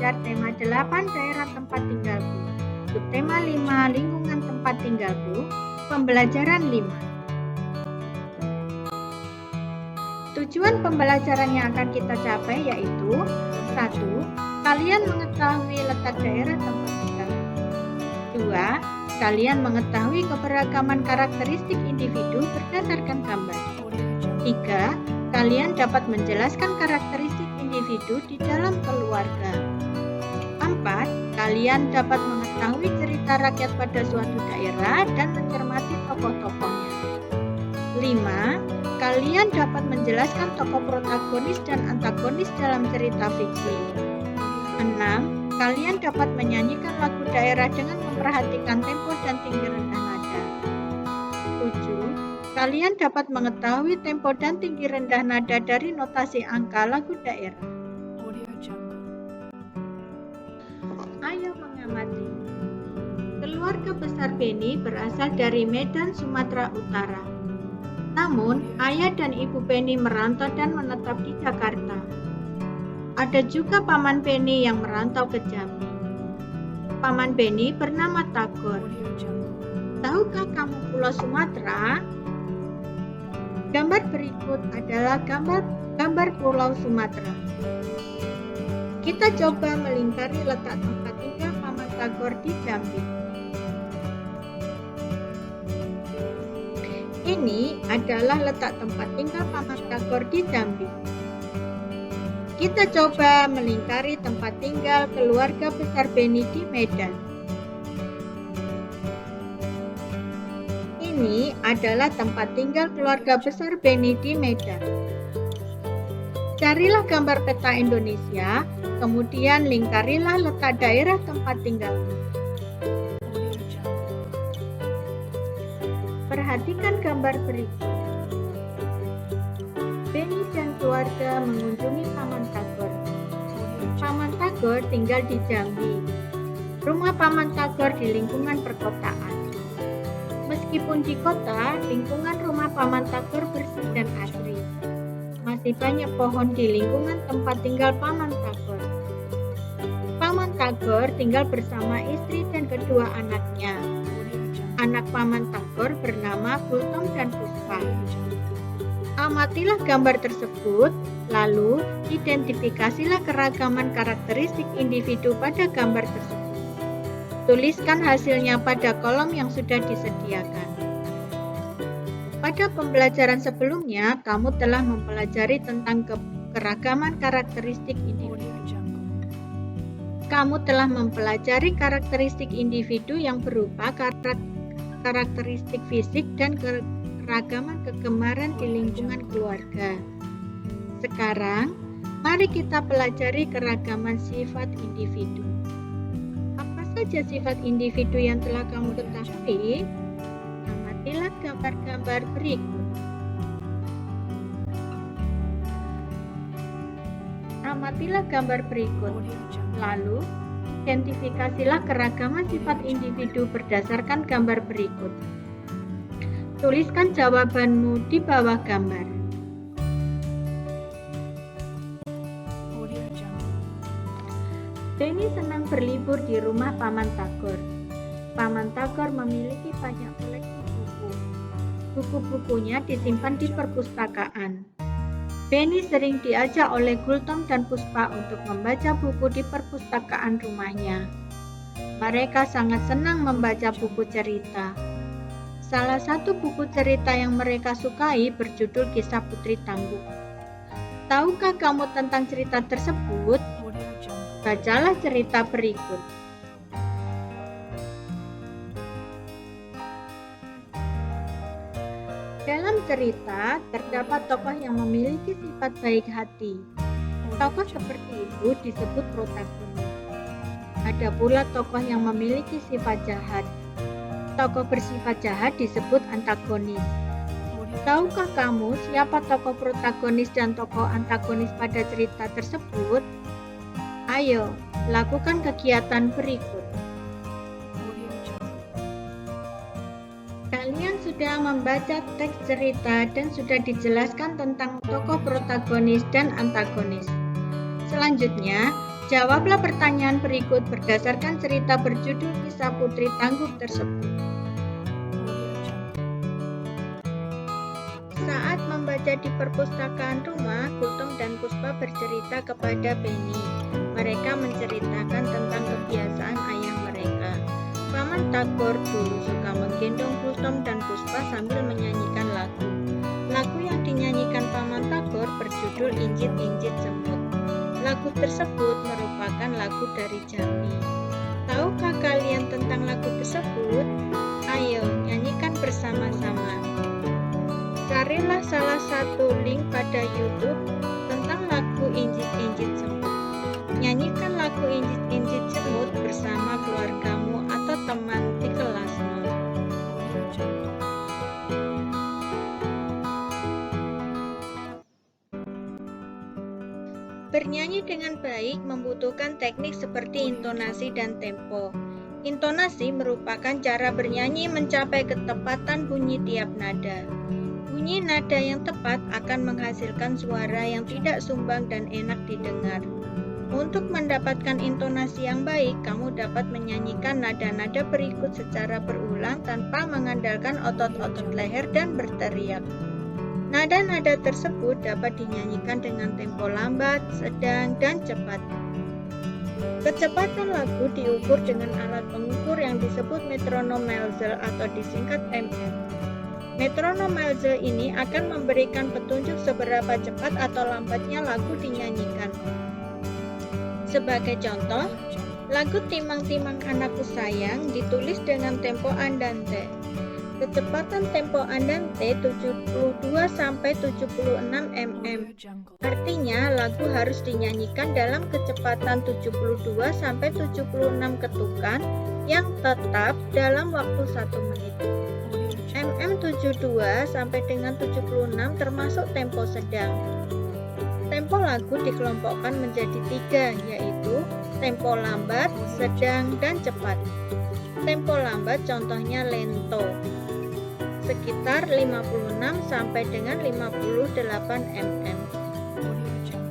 belajar tema 8 daerah tempat tinggalku. Subtema 5 lingkungan tempat tinggalku. Pembelajaran 5. Tujuan pembelajaran yang akan kita capai yaitu 1. Kalian mengetahui letak daerah tempat tinggalku. 2. Kalian mengetahui keberagaman karakteristik individu berdasarkan gambar. 3. Kalian dapat menjelaskan karakteristik individu di dalam keluarga. 4. Kalian dapat mengetahui cerita rakyat pada suatu daerah dan mencermati tokoh-tokohnya. 5. Kalian dapat menjelaskan tokoh protagonis dan antagonis dalam cerita fiksi. 6. Kalian dapat menyanyikan lagu daerah dengan memperhatikan tempo dan tinggi rendah nada. 7. Kalian dapat mengetahui tempo dan tinggi rendah nada dari notasi angka lagu daerah. Ayo mengamati. Keluarga besar Beni berasal dari Medan, Sumatera Utara. Namun, ayah dan ibu Beni merantau dan menetap di Jakarta. Ada juga paman Beni yang merantau ke Jambi. Paman Beni bernama Tagor. Tahukah kamu Pulau Sumatera? Gambar berikut adalah gambar Pulau Sumatera. Kita coba melingkari letak tempat tinggal paman Tagor di Jambi. Ini adalah letak tempat tinggal paman Tagor di Jambi. Kita coba melingkari tempat tinggal keluarga besar Beni di Medan. Ini adalah tempat tinggal keluarga besar Beni di Medan. Carilah gambar peta Indonesia, kemudian lingkarilah letak daerah tempat tinggal. Perhatikan gambar berikut. Beni dan keluarga mengunjungi paman Tagor. Paman Tagor tinggal di Jambi. Rumah paman Tagor di lingkungan perkotaan. Meskipun di kota, lingkungan rumah paman Tagor bersih dan asri. Masih banyak pohon di lingkungan tempat tinggal paman Tagor. Paman Tagor tinggal bersama istri dan kedua anaknya. Anak paman Tagor bernama Gultom dan Puspa. Amatilah gambar tersebut, lalu identifikasilah keragaman karakteristik individu pada gambar tersebut. Tuliskan hasilnya pada kolom yang sudah disediakan. Pada pembelajaran sebelumnya, kamu telah mempelajari tentang keragaman karakteristik individu. Kamu telah mempelajari karakteristik individu yang berupa karakteristik fisik dan keragaman kegemaran di lingkungan keluarga. Sekarang, mari kita pelajari keragaman sifat individu. Apa saja sifat individu yang telah kamu ketahui? Amatilah gambar-gambar berikut. Amatilah gambar berikut. Lalu, identifikasilah keragaman sifat individu berdasarkan gambar berikut. Tuliskan jawabanmu di bawah gambar. Beni senang berlibur di rumah paman Tagor. Paman Tagor memiliki banyak koleksi buku. Buku-bukunya disimpan di perpustakaan. Beni sering diajak oleh Gultom dan Puspa untuk membaca buku di perpustakaan rumahnya. Mereka sangat senang membaca buku cerita. Salah satu buku cerita yang mereka sukai berjudul Kisah Putri Tangguh. Tahukah kamu tentang cerita tersebut? Bacalah cerita berikut. Dalam cerita, terdapat tokoh yang memiliki sifat baik hati. Tokoh seperti itu disebut protagonis. Ada pula tokoh yang memiliki sifat jahat. Tokoh bersifat jahat disebut antagonis. Tahukah kamu siapa tokoh protagonis dan tokoh antagonis pada cerita tersebut? Ayo, lakukan kegiatan berikut. Kalian sudah membaca teks cerita dan sudah dijelaskan tentang tokoh protagonis dan antagonis. Selanjutnya, Jawablah pertanyaan berikut berdasarkan cerita berjudul Kisah Putri Tangguh tersebut. Saat membaca di perpustakaan rumah, Gultom dan Puspa bercerita kepada Penny. Mereka menceritakan tentang kebiasaan ayah mereka. Paman Tagor dulu suka menggendong Gultom dan Puspa sambil menyanyikan lagu. Lagu yang dinyanyikan Paman Tagor berjudul Injit-Injit Semut. Lagu tersebut merupakan lagu dari Jambi. Tahukah kalian tentang lagu tersebut? Ayo, nyanyikan bersama-sama. Carilah salah satu link pada YouTube tentang lagu Injit-Injit Semut. Nyanyikan lagu Injit-Injit Semut bersama keluargamu atau teman di kelasmu. Bernyanyi dengan baik membutuhkan teknik seperti intonasi dan tempo. Intonasi merupakan cara bernyanyi mencapai ketepatan bunyi tiap nada. Bunyi nada yang tepat akan menghasilkan suara yang tidak sumbang dan enak didengar. Untuk mendapatkan intonasi yang baik, kamu dapat menyanyikan nada-nada berikut secara berulang tanpa mengandalkan otot-otot leher dan berteriak. Nada-nada tersebut dapat dinyanyikan dengan tempo lambat, sedang, dan cepat. Kecepatan lagu diukur dengan alat pengukur yang disebut metronom Melzer atau disingkat MM. Metronom Melzer ini akan memberikan petunjuk seberapa cepat atau lambatnya lagu dinyanyikan. Sebagai contoh, lagu Timang-Timang Anakku Sayang ditulis dengan tempo andante. Kecepatan tempo andante 72-76 mm. Artinya, lagu harus dinyanyikan dalam kecepatan 72-76 ketukan yang tetap dalam waktu 1 menit. mm 72 sampai dengan 76 termasuk tempo sedang. Tempo lagu dikelompokkan menjadi 3, yaitu tempo lambat, sedang, dan cepat. Tempo lambat contohnya lento, sekitar 56 sampai dengan 58 mm.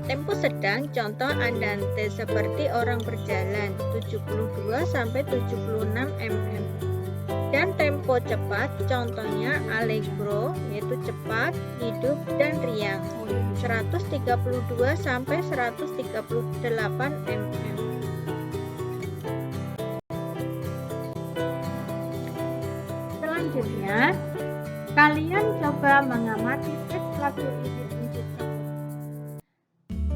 Tempo sedang contoh andante seperti orang berjalan 72 sampai 76 mm. Dan tempo cepat contohnya allegro yaitu cepat, hidup, dan riang 132 sampai 138 mm. Selanjutnya, kalian coba mengamati teks lagu Injit-Injit Semut.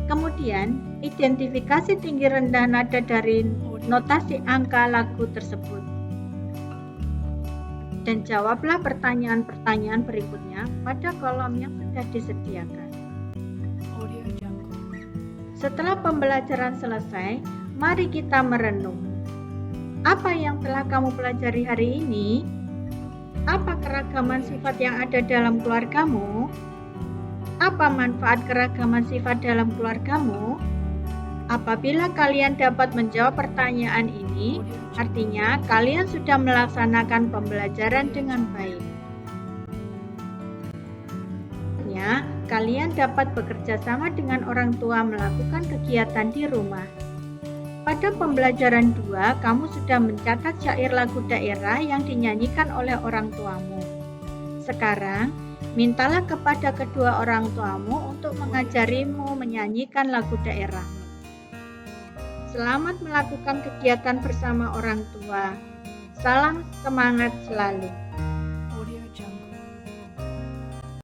Kemudian, identifikasi tinggi rendah nada dari notasi angka lagu tersebut. Dan jawablah pertanyaan-pertanyaan berikutnya pada kolom yang sudah disediakan. Setelah pembelajaran selesai, mari kita merenung. Apa yang telah kamu pelajari hari ini? Apa keragaman sifat yang ada dalam keluargamu? Apa manfaat keragaman sifat dalam keluargamu? Apabila kalian dapat menjawab pertanyaan ini, artinya kalian sudah melaksanakan pembelajaran dengan baik. Artinya, kalian dapat bekerja sama dengan orang tua melakukan kegiatan di rumah. Pada pembelajaran 2, kamu sudah mencatat syair lagu daerah yang dinyanyikan oleh orang tuamu. Sekarang, mintalah kepada kedua orang tuamu untuk mengajarimu menyanyikan lagu daerah. Selamat melakukan kegiatan bersama orang tua. Salam semangat selalu.